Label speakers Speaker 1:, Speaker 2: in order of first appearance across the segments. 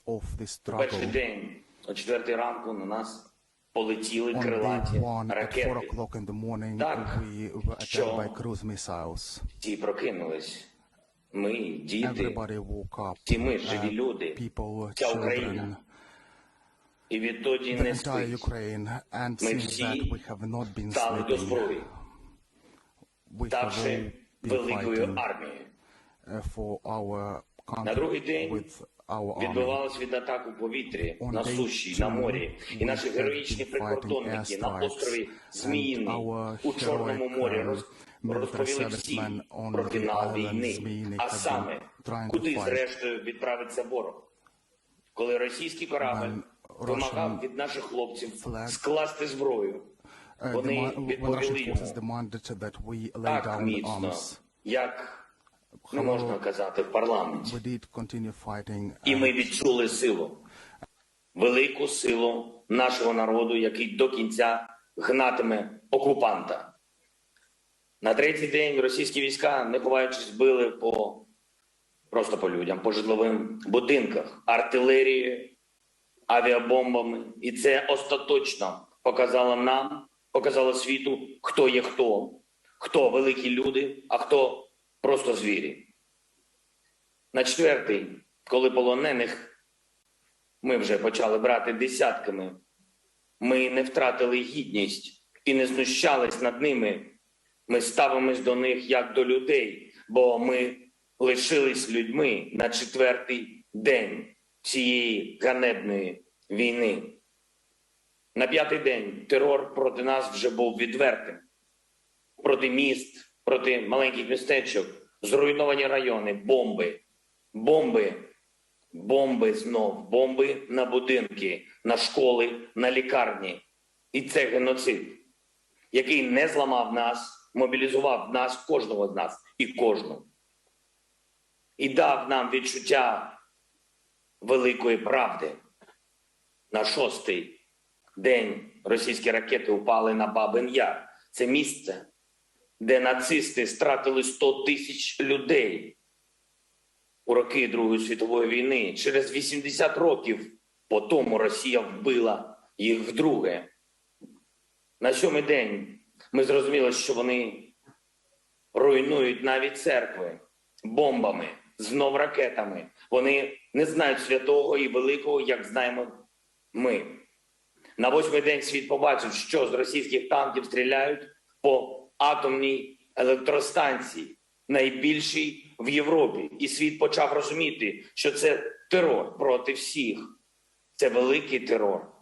Speaker 1: У перший день, о 4 ранку, на нас полетіли крилаті ракети. Так, що всі прокинулись. Ми, діти, всі ми, живі люди, вся Україна. І відтоді не спить. Ми всі стали до зброї, ставши великою армією. На другий день відбивалась від атак у повітрі, на суші, на морі. І наші героїчні прикордонники на острові Зміїний у Чорному морі розповіли всім про фінал війни. А саме, куди зрештою відправиться ворог. Коли російський корабль вимагав від наших хлопців скласти зброю, вони відповіли йому так міцно, як не можна казати в парламенті. І ми відчули силу, велику силу нашого народу, який до кінця гнатиме окупанта. На третій день російські війська, не ховаючись, били просто по людям, по житловим будинках, артилерією, авіабомбами. І це остаточно показало нам, показало світу, хто є хто. Хто великі люди, а хто просто звірі. На четвертий, коли полонених ми вже почали брати десятками, ми не втратили гідність і не знущались над ними. Ми ставимось до них як до людей, бо ми лишились людьми на четвертий день цієї ганебної війни. На п'ятий день терор проти нас вже був відвертим. Проти міст, проти маленьких містечок, зруйновані райони, бомби знов, бомби на будинки, на школи, на лікарні. І це геноцид, який не зламав нас, мобілізував нас, кожного з нас і кожну. І дав нам відчуття великої правди. На шостий день російські ракети упали на Бабин Яр. Це місце, де нацисти стратили 100 тисяч людей у роки Другої світової війни. Через 80 років по тому Росія вбила їх вдруге. На сьомий день ми зрозуміли, що вони руйнують навіть церкви бомбами, знов ракетами. Вони не знають святого і великого, як знаємо ми. На восьмий день світ побачив, що з російських танків стріляють по атомній електростанції, найбільшій в Європі. І світ почав розуміти, що це терор проти всіх. Це великий терор.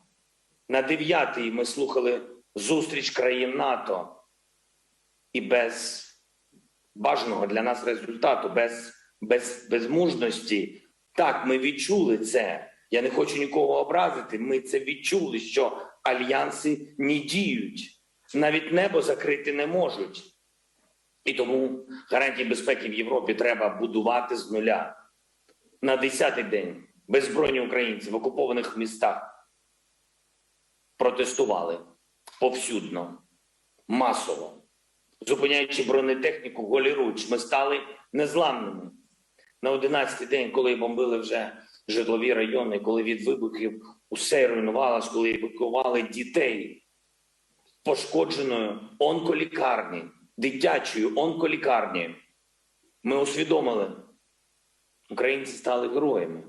Speaker 1: На дев'ятий ми слухали зустріч країн НАТО. І без бажаного для нас результату, без мужності. Так, ми відчули це. Я не хочу нікого образити. Ми це відчули, що альянси не діють. Навіть небо закрити не можуть. І тому гарантії безпеки в Європі треба будувати з нуля. На 10-й день беззбройні українці в окупованих містах протестували повсюдно, масово. Зупиняючи бронетехніку голіруч, ми стали незламними. На 11-й день, коли бомбили вже житлові райони, коли від вибухів усе руйнувалось, коли евакуювали дітей з пошкодженою онколікарні, дитячою онколікарні, ми усвідомили, українці стали героями.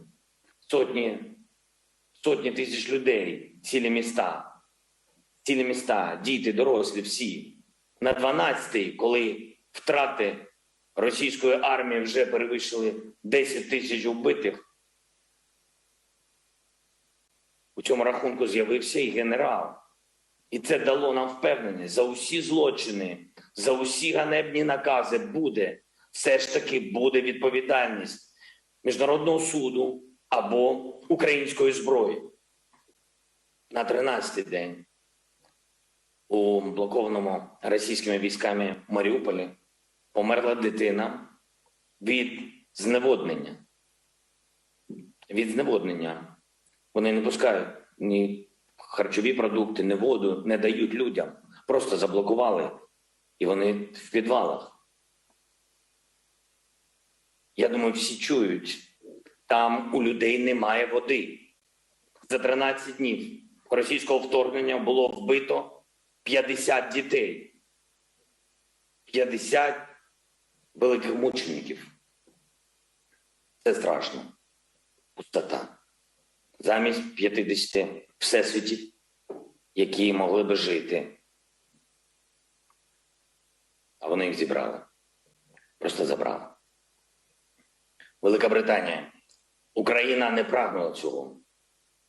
Speaker 1: Сотні тисяч людей, цілі міста, діти, дорослі, всі. На 12-й, коли втрати російської армії вже перевищили 10 тисяч вбитих, у цьому рахунку з'явився і генерал. І це дало нам впевненість, за усі злочини, за усі ганебні накази все ж таки буде відповідальність Міжнародного суду або української зброї. На 13-й день у блокованому російськими військами Маріуполі померла дитина від зневоднення. Від зневоднення. Вони не пускають ні харчові продукти, ні воду, не дають людям. Просто заблокували. І вони в підвалах. Я думаю, всі чують Там у людей немає води. За 13 днів російського вторгнення було вбито 50 дітей. 50 великих мучеників. Це страшно. Пустота. Замість 50 всесвітів, які могли би жити. А вони їх зібрали. Просто забрали. Велика Британія. Україна не прагнула цього.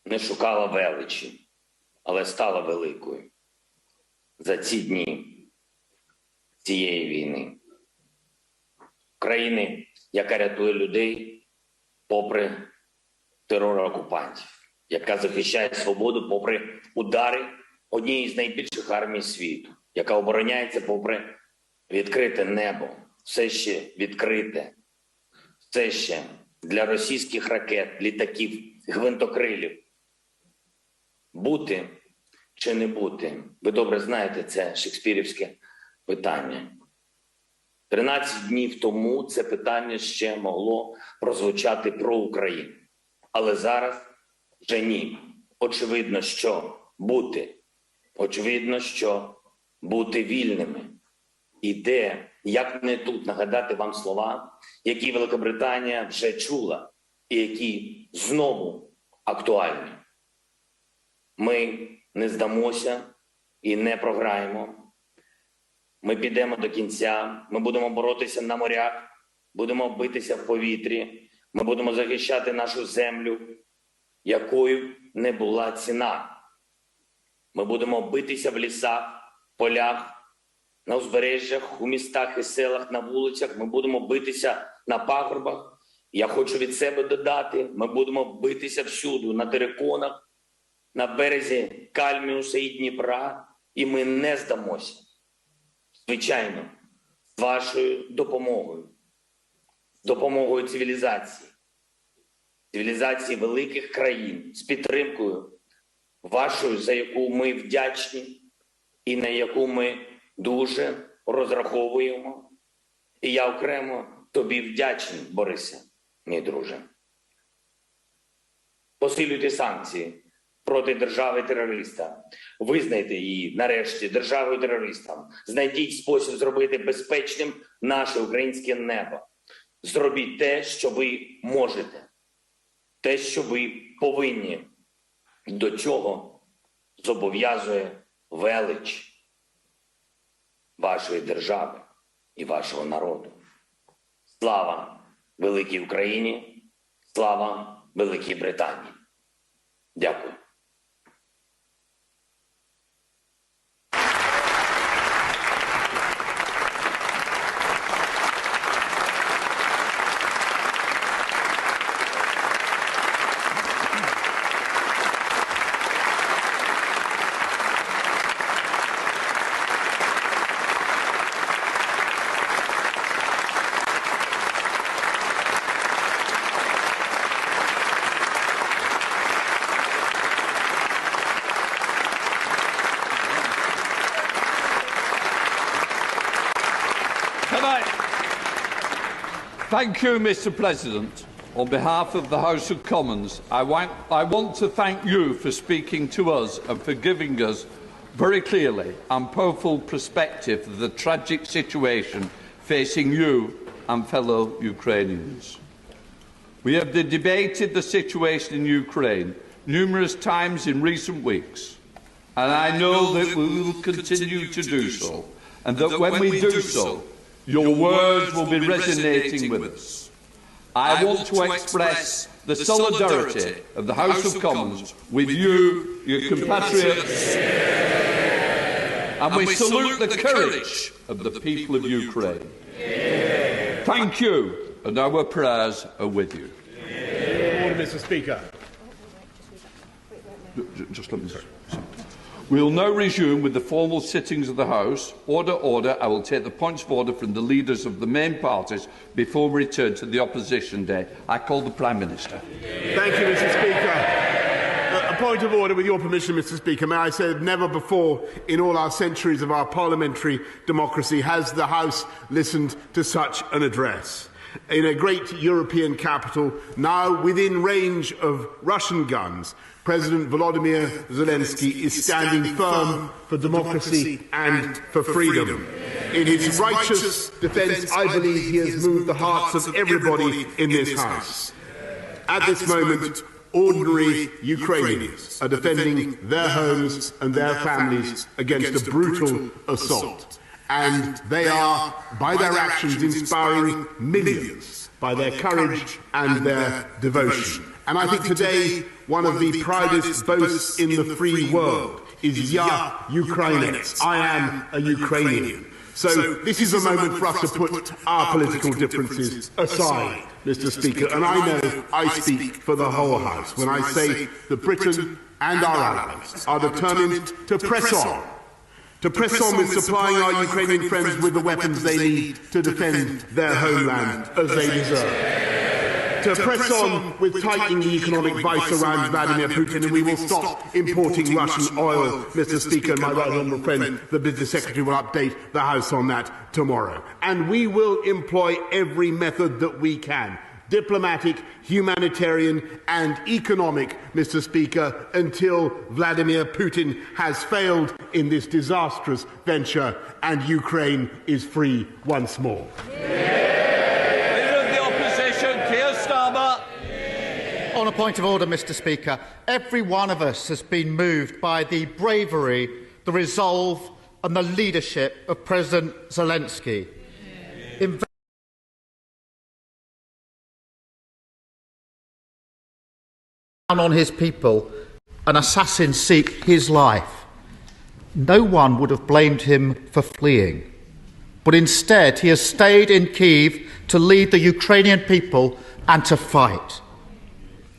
Speaker 1: Не шукала величі, але стала великою. За ці дні цієї війни. України, яка рятує людей попри терор окупантів, яка захищає свободу попри удари однієї з найбільших армій світу, яка обороняється попри відкрите небо, все ще відкрите, все ще для російських ракет, літаків, гвинтокрилів. Бути чи не бути? Ви добре знаєте, це шекспірівське питання. 13 днів тому це питання ще могло прозвучати про Україну. Але зараз вже ні. Очевидно, що бути. Очевидно, що бути вільними. І де, як не тут, нагадати вам слова, які Великобританія вже чула і які знову актуальні. Ми не здамося і не програємо. Ми підемо до кінця, ми будемо боротися на морях, будемо битися в повітрі, ми будемо захищати нашу землю, якою не була ціна. Ми будемо битися в лісах, полях, на узбережжях, у містах і селах, на вулицях, ми будемо битися на пагорбах. Я хочу від себе додати, ми будемо битися всюди, на териконах, на березі Кальміуса і Дніпра, і ми не здамося. Звичайно, з вашою допомогою, з допомогою цивілізації, цивілізації великих країн, з підтримкою вашою, за яку ми вдячні і на яку ми дуже розраховуємо. І я окремо тобі вдячний, Борисе, мій друже. Посилюйте санкції проти держави-терориста. Визнайте її, нарешті, державою-терористом. Знайдіть спосіб зробити безпечним наше українське небо. Зробіть те, що ви можете. Те, що ви повинні. До чого зобов'язує велич вашої держави і вашого народу. Слава великій Україні! Слава Великій Британії! Дякую.
Speaker 2: Thank you, Mr. President. On behalf of the House of Commons, I want to thank you for speaking to us and for giving us very clearly and powerful perspective of the tragic situation facing you and fellow Ukrainians. We have debated the situation in Ukraine numerous times in recent weeks, and I know that we will continue to do so, and that when we do so, your words will be resonating with us. I want to express the solidarity of the House of Commons with you, your compatriots, and we salute the courage of the people of Ukraine. Thank you, and our prayers are with you.
Speaker 3: Order, Mr. Speaker.
Speaker 2: Just let me say. We will now resume with the formal sittings of the House. Order, order. I will take the points of order from the leaders of the main parties before we return to the opposition day. I call the Prime Minister.
Speaker 3: Thank you, Mr. Speaker. A point of order, with your permission, Mr. Speaker. May I say that never before in all our centuries of our parliamentary democracy has the House listened to such an address. in a great European capital, now within range of Russian guns, President Vladimir Zelensky is standing firm for democracy and for freedom. In his righteous defence, I believe he has moved the hearts of everybody in this House. At this moment, ordinary Ukrainians are defending their homes and their families against a brutal assault. And they are, by their actions, inspiring millions by their courage and their devotion. And I think today one of the proudest boasts in the free world is "Ya Ukrainets." I am a Ukrainian. So this is a moment for us to put our political differences aside, Mr. Speaker, and I know I speak for the whole House when I say that Britain and our allies are determined to press on with supplying our Ukrainian friends with the weapons they need to defend their homeland as they deserve. To press on with tightening the economic vice around Vladimir Putin, and we will stop importing Russian oil, Mr. Speaker, and my right honourable friend, the Business Secretary, will update the House on that tomorrow. And we will employ every method that we can, diplomatic, humanitarian and economic, Mr. Speaker, until Vladimir Putin has failed in this disastrous venture and Ukraine is free once more.
Speaker 4: On a point of order, Mr. Speaker, every one of us has been moved by the bravery, the resolve and the leadership of President Zelensky. On his people, an assassin seek his life. No one would have blamed him for fleeing, but instead he has stayed in Kyiv to lead the Ukrainian people and to fight.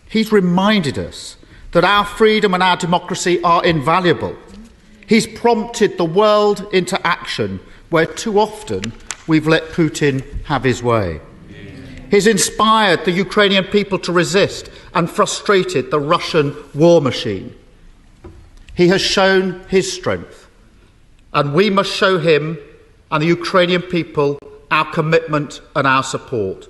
Speaker 4: He's reminded us that our freedom and our democracy are invaluable. He's prompted the world into action where too often we've let Putin have his way. He's inspired the Ukrainian people to resist and frustrated the Russian war machine. He has shown his strength, and we must show him and the Ukrainian people our commitment and our support.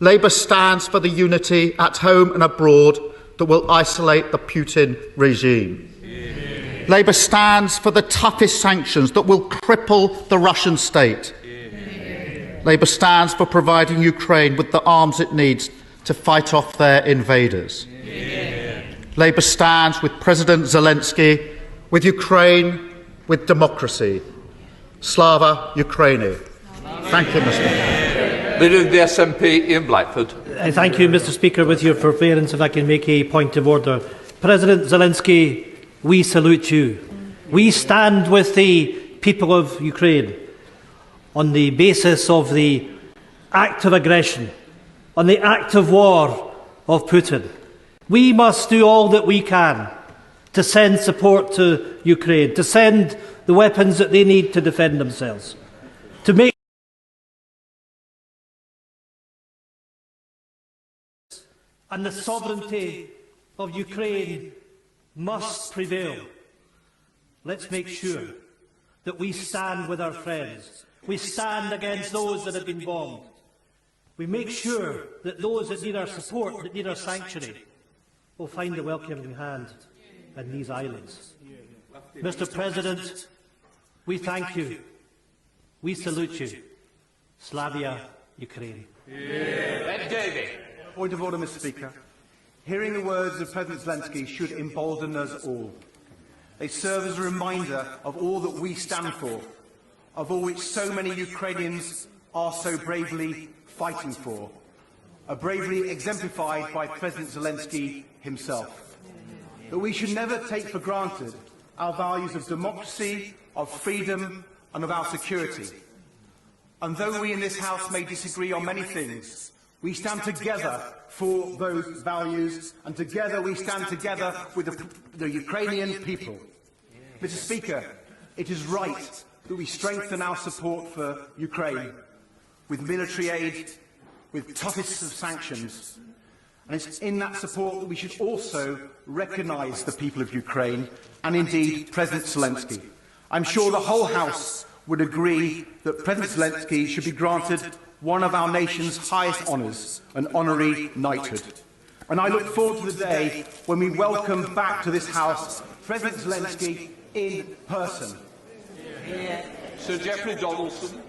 Speaker 4: Labour stands for the unity at home and abroad that will isolate the Putin regime. Labour stands for the toughest sanctions that will cripple the Russian state. Labour stands for providing Ukraine with the arms it needs to fight off their invaders. Labour stands with President Zelensky, with Ukraine, with democracy. Slava Ukraini. Thank you, Mr. Speaker.
Speaker 2: Leader of the SNP, Ian Blackford.
Speaker 5: Thank you, Mr. Speaker. With your forbearance, if I can make a point of order. President Zelensky, we salute you. We stand with the people of Ukraine on the basis of the act of aggression, on the act of war of Putin. We must do all that we can to send support to Ukraine, to send the weapons that they need to defend themselves, to make and the sovereignty of Ukraine must prevail. Let's make sure that we stand with our friends. We stand against those that have been bombed. We make sure that those that need our support, that need our sanctuary, will find a welcoming hand in these islands. Mr. President, we thank you. We salute you. Slavia Ukraine.
Speaker 6: Point of order, Mr. Speaker. Hearing the words of President Zelensky should embolden us all. They serve as a reminder of all that we stand for, of all which so many Ukrainians are so bravely fighting for, a bravery exemplified by President Zelensky himself. That we should never take for granted our values of democracy, of freedom and of our security. And though we in this House may disagree on many things, we stand together for those values, and together we stand together with the Ukrainian people. Mr. Speaker, it is right that we strengthen our support for Ukraine with military aid, with toughest of sanctions. And it's in that support that we should also recognise the people of Ukraine and indeed President Zelensky. I'm sure the whole House would agree that President Zelensky should be granted one of our nation's highest honours, an honorary knighthood. And I look forward to the day when we welcome back to this House President Zelensky in person.
Speaker 2: Sir Geoffrey Donaldson.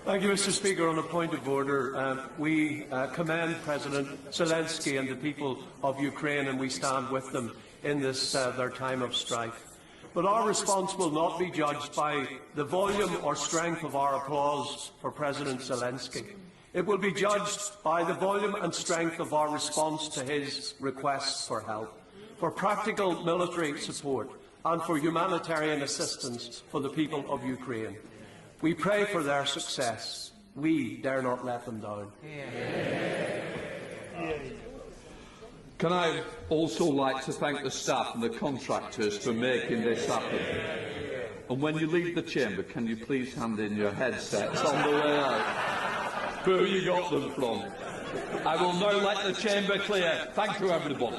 Speaker 7: Thank you, Mr. Speaker. On a point of order, we commend President Zelensky and the people of Ukraine, and we stand with them in this their time of strife. But our response will not be judged by the volume or strength of our applause for President Zelensky. It will be judged by the volume and strength of our response to his requests for help, for practical military support, and for humanitarian assistance for the people of Ukraine. We pray for their success. We dare not let them down.
Speaker 2: Can I also like to thank the staff and the contractors for making this happen? And when you leave the chamber, can you please hand in your headsets on the way out? Where you got them from? I will now let the chamber clear. Thank you, everybody.